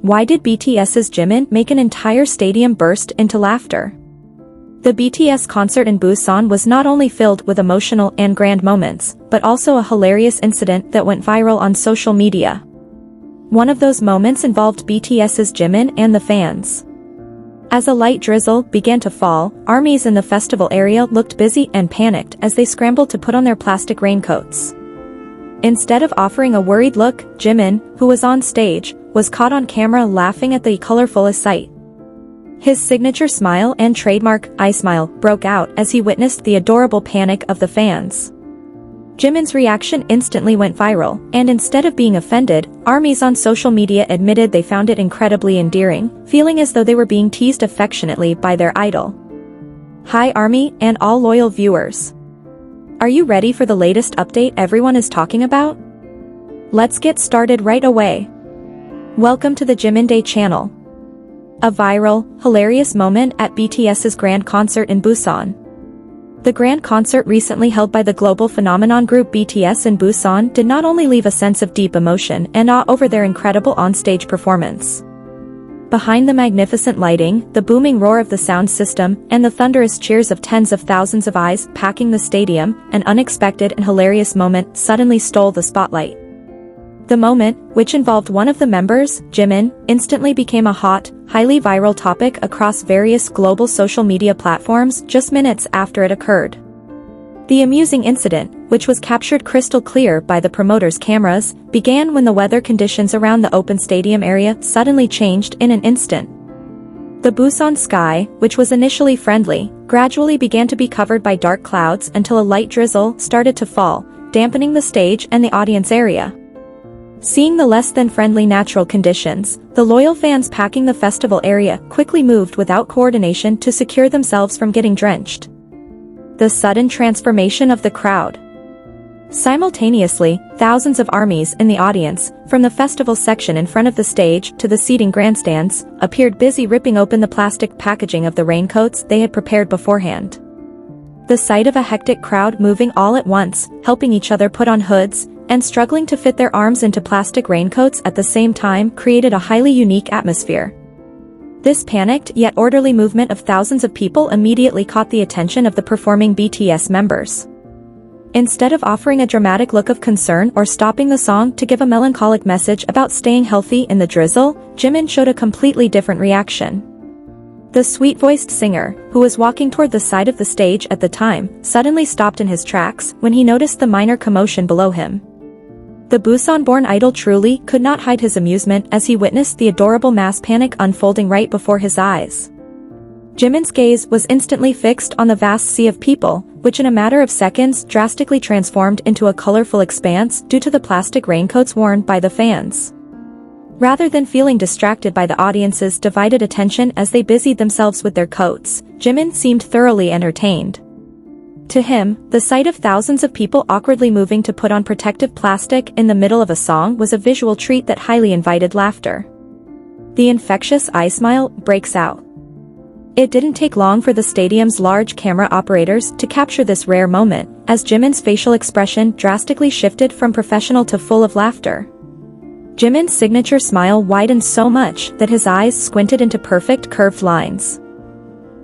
Why did BTS's Jimin make an entire stadium burst into laughter? The BTS concert in Busan was not only filled with emotional and grand moments, but also a hilarious incident that went viral on social media. One of those moments involved BTS's Jimin and the fans. As a light drizzle began to fall, armies in the festival area looked busy and panicked as they scrambled to put on their plastic raincoats. Instead of offering a worried look, Jimin, who was on stage, was caught on camera laughing at the colorful sight. His signature smile and trademark eye smile broke out as he witnessed the adorable panic of the fans. Jimin's reaction instantly went viral, and instead of being offended, armies on social media admitted they found it incredibly endearing, feeling as though they were being teased affectionately by their idol. Hi ARMY and all loyal viewers. Are you ready for the latest update everyone is talking about? Let's get started right away. Welcome to the JIMINDAY channel. A viral, hilarious moment at BTS's grand concert in Busan. The grand concert recently held by the global phenomenon group BTS in Busan did not only leave a sense of deep emotion and awe over their incredible on-stage performance. Behind the magnificent lighting, the booming roar of the sound system, and the thunderous cheers of tens of thousands of eyes packing the stadium, an unexpected and hilarious moment suddenly stole the spotlight. The moment, which involved one of the members, Jimin, instantly became a hot, highly viral topic across various global social media platforms just minutes after it occurred. The amusing incident, which was captured crystal clear by the promoters' cameras, began when the weather conditions around the open stadium area suddenly changed in an instant. The Busan sky, which was initially friendly, gradually began to be covered by dark clouds until a light drizzle started to fall, dampening the stage and the audience area. Seeing the less-than-friendly natural conditions, the loyal fans packing the festival area quickly moved without coordination to secure themselves from getting drenched. The sudden transformation of the crowd. Simultaneously, thousands of armies in the audience, from the festival section in front of the stage to the seating grandstands, appeared busy ripping open the plastic packaging of the raincoats they had prepared beforehand. The sight of a hectic crowd moving all at once, helping each other put on hoods, and struggling to fit their arms into plastic raincoats at the same time created a highly unique atmosphere. This panicked yet orderly movement of thousands of people immediately caught the attention of the performing BTS members. Instead of offering a dramatic look of concern or stopping the song to give a melancholic message about staying healthy in the drizzle, Jimin showed a completely different reaction. The sweet-voiced singer, who was walking toward the side of the stage at the time, suddenly stopped in his tracks when he noticed the minor commotion below him. The Busan-born idol truly could not hide his amusement as he witnessed the adorable mass panic unfolding right before his eyes. Jimin's gaze was instantly fixed on the vast sea of people, which in a matter of seconds drastically transformed into a colorful expanse due to the plastic raincoats worn by the fans. Rather than feeling distracted by the audience's divided attention as they busied themselves with their coats, Jimin seemed thoroughly entertained. To him, the sight of thousands of people awkwardly moving to put on protective plastic in the middle of a song was a visual treat that highly invited laughter. The infectious eye smile breaks out. It didn't take long for the stadium's large camera operators to capture this rare moment, as Jimin's facial expression drastically shifted from professional to full of laughter. Jimin's signature smile widened so much that his eyes squinted into perfect curved lines.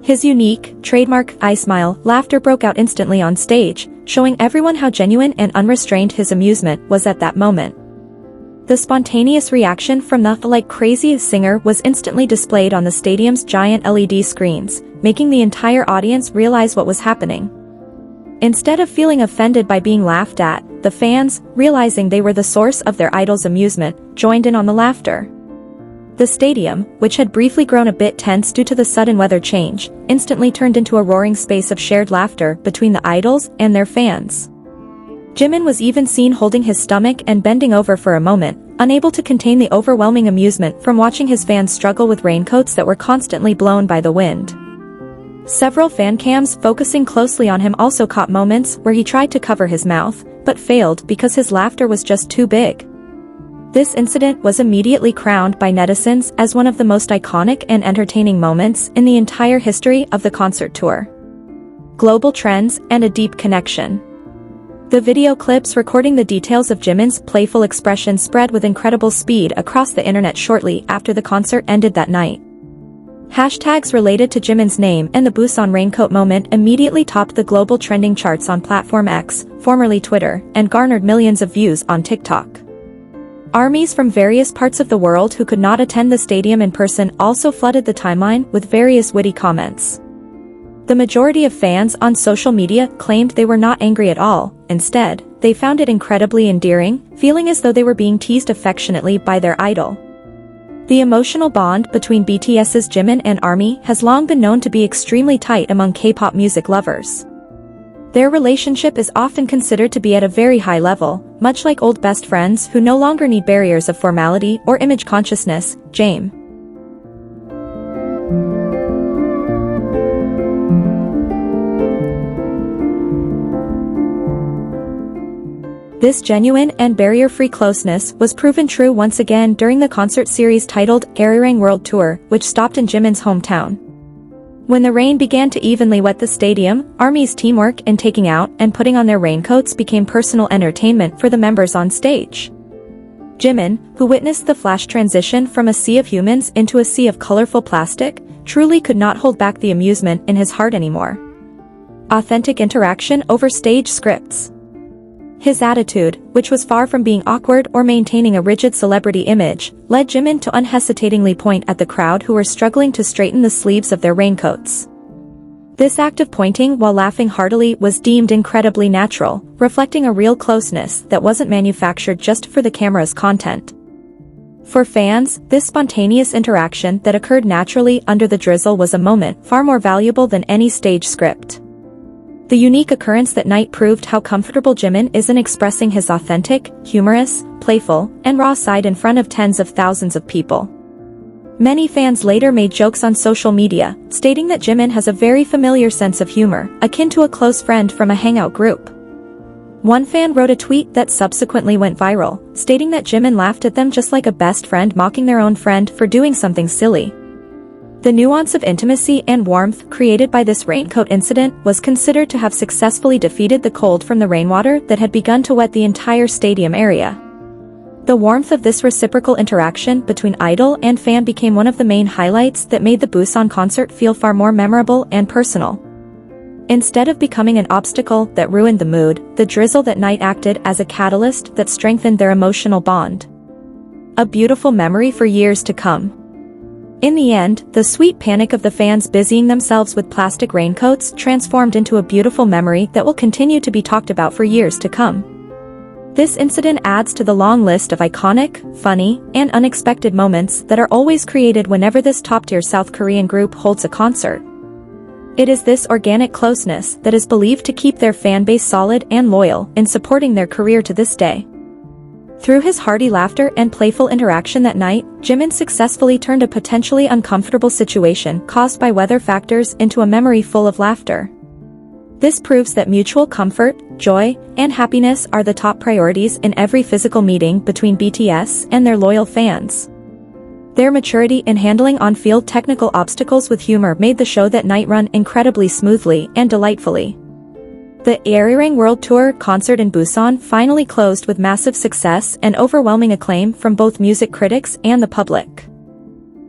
His unique, trademark eye smile laughter broke out instantly on stage, showing everyone how genuine and unrestrained his amusement was at that moment. The spontaneous reaction from the Like Crazy singer was instantly displayed on the stadium's giant LED screens, making the entire audience realize what was happening. Instead of feeling offended by being laughed at, the fans, realizing they were the source of their idol's amusement, joined in on the laughter. The stadium, which had briefly grown a bit tense due to the sudden weather change, instantly turned into a roaring space of shared laughter between the idols and their fans. Jimin was even seen holding his stomach and bending over for a moment, unable to contain the overwhelming amusement from watching his fans struggle with raincoats that were constantly blown by the wind. Several fan cams focusing closely on him also caught moments where he tried to cover his mouth, but failed because his laughter was just too big. This incident was immediately crowned by netizens as one of the most iconic and entertaining moments in the entire history of the concert tour. Global trends and a deep connection. The video clips recording the details of Jimin's playful expression spread with incredible speed across the internet shortly after the concert ended that night. Hashtags related to Jimin's name and the Busan raincoat moment immediately topped the global trending charts on platform X, formerly Twitter, and garnered millions of views on TikTok. Armies from various parts of the world who could not attend the stadium in person also flooded the timeline with various witty comments. The majority of fans on social media claimed they were not angry at all. Instead, they found it incredibly endearing, feeling as though they were being teased affectionately by their idol. The emotional bond between BTS's Jimin and ARMY has long been known to be extremely tight among K-pop music lovers. Their relationship is often considered to be at a very high level, much like old best friends who no longer need barriers of formality or image consciousness. JIMIN. This genuine and barrier-free closeness was proven true once again during the concert series titled Arirang World Tour, which stopped in Jimin's hometown. When the rain began to evenly wet the stadium, ARMY's teamwork in taking out and putting on their raincoats became personal entertainment for the members on stage. Jimin, who witnessed the flash transition from a sea of humans into a sea of colorful plastic, truly could not hold back the amusement in his heart anymore. Authentic interaction over stage scripts. His attitude, which was far from being awkward or maintaining a rigid celebrity image, led Jimin to unhesitatingly point at the crowd who were struggling to straighten the sleeves of their raincoats. This act of pointing while laughing heartily was deemed incredibly natural, reflecting a real closeness that wasn't manufactured just for the camera's content. For fans, this spontaneous interaction that occurred naturally under the drizzle was a moment far more valuable than any stage script. The unique occurrence that night proved how comfortable Jimin is in expressing his authentic, humorous, playful, and raw side in front of tens of thousands of people. Many fans later made jokes on social media, stating that Jimin has a very familiar sense of humor, akin to a close friend from a hangout group. One fan wrote a tweet that subsequently went viral, stating that Jimin laughed at them just like a best friend mocking their own friend for doing something silly. The nuance of intimacy and warmth created by this raincoat incident was considered to have successfully defeated the cold from the rainwater that had begun to wet the entire stadium area. The warmth of this reciprocal interaction between idol and fan became one of the main highlights that made the Busan concert feel far more memorable and personal. Instead of becoming an obstacle that ruined the mood, the drizzle that night acted as a catalyst that strengthened their emotional bond. A beautiful memory for years to come. In the end, the sweet panic of the fans busying themselves with plastic raincoats transformed into a beautiful memory that will continue to be talked about for years to come. This incident adds to the long list of iconic, funny, and unexpected moments that are always created whenever this top-tier South Korean group holds a concert. It is this organic closeness that is believed to keep their fan base solid and loyal in supporting their career to this day. Through his hearty laughter and playful interaction that night, Jimin successfully turned a potentially uncomfortable situation caused by weather factors into a memory full of laughter. This proves that mutual comfort, joy, and happiness are the top priorities in every physical meeting between BTS and their loyal fans. Their maturity in handling on-field technical obstacles with humor made the show that night run incredibly smoothly and delightfully. The Arirang World Tour concert in Busan finally closed with massive success and overwhelming acclaim from both music critics and the public.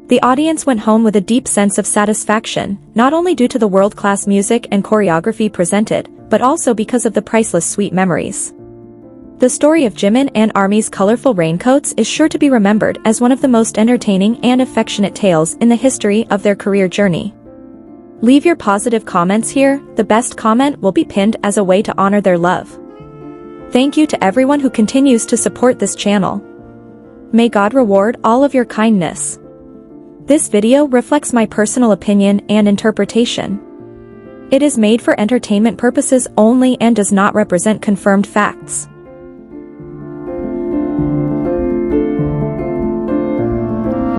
The audience went home with a deep sense of satisfaction, not only due to the world-class music and choreography presented, but also because of the priceless sweet memories. The story of Jimin and ARMY's colorful raincoats is sure to be remembered as one of the most entertaining and affectionate tales in the history of their career journey. Leave your positive comments here, the best comment will be pinned as a way to honor their love. Thank you to everyone who continues to support this channel. May God reward all of your kindness. This video reflects my personal opinion and interpretation. It is made for entertainment purposes only and does not represent confirmed facts.